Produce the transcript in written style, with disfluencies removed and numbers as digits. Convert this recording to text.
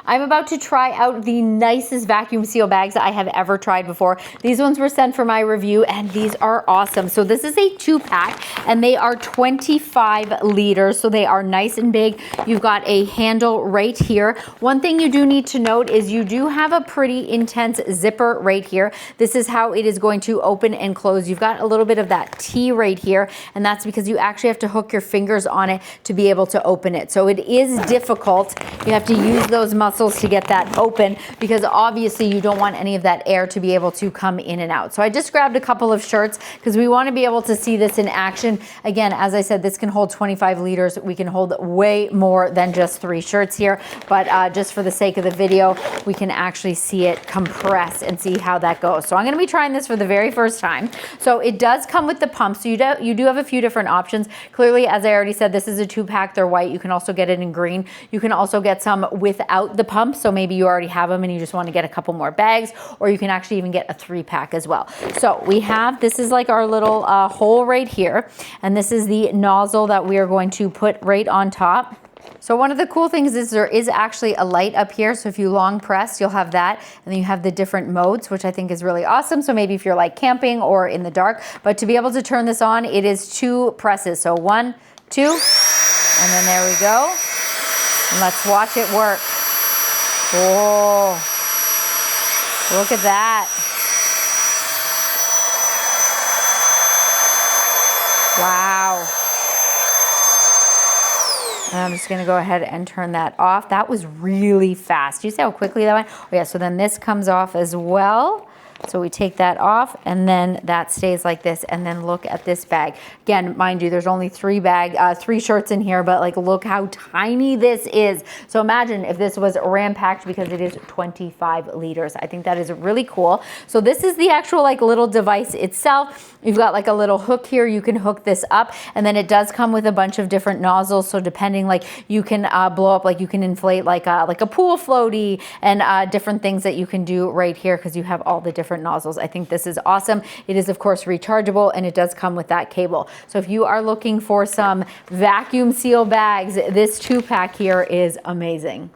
I'm about to try out the nicest vacuum seal bags I have ever tried before. These ones were sent for my review and these are awesome. So this is a 2-pack and they are 25 liters. So they are nice and big. You've got a handle right here. One thing you do need to note is you do have a pretty intense zipper right here. This is how it is going to open and close. You've got a little bit of that T right here, and that's because you actually have to hook your fingers on it to be able to open it. So it is difficult. You have to use those muscles to get that open because obviously you don't want any of that air to be able to come in and out. So I just grabbed a couple of shirts because we want to be able to see this in action. Again, as I said, this can hold 25 liters. We can hold way more than just 3 shirts here, but just for the sake of the video, we can actually see it compress and see how that goes. So I'm going to be trying this for the very first time. So it does come with the pump. So you do have a few different options. Clearly, as I already said, this is a 2-pack. They're white. You can also get it in green. You can also get some without the pump. So maybe you already have them and you just want to get a couple more bags, or you can actually even get a 3-pack as well. So we have, this is like our little hole right here. And this is the nozzle that we are going to put right on top. So one of the cool things is there is actually a light up here. So if you long press, you'll have that. And then you have the different modes, which I think is really awesome. So maybe if you're like camping or in the dark, but to be able to turn this on, it is 2 presses. So 1, 2, and then there we go. And let's watch it work. Oh, look at that. Wow. And I'm just gonna go ahead and turn that off. That was really fast. Do you see how quickly that went? Oh yeah, so then this comes off as well. So we take that off and then that stays like this. And then look at this bag. Again, mind you, there's only 3 shirts in here, but like look how tiny this is. So imagine if this was ram-packed because it is 25 liters. I think that is really cool. So this is the actual like little device itself. You've got like a little hook here. You can hook this up and then it does come with a bunch of different nozzles. So depending, like you can blow up, like you can inflate like a pool floaty and different things that you can do right here because you have all the different nozzles. I think this is awesome. It is of course rechargeable and it does come with that cable. So if you are looking for some vacuum seal bags, this 2-pack here is amazing.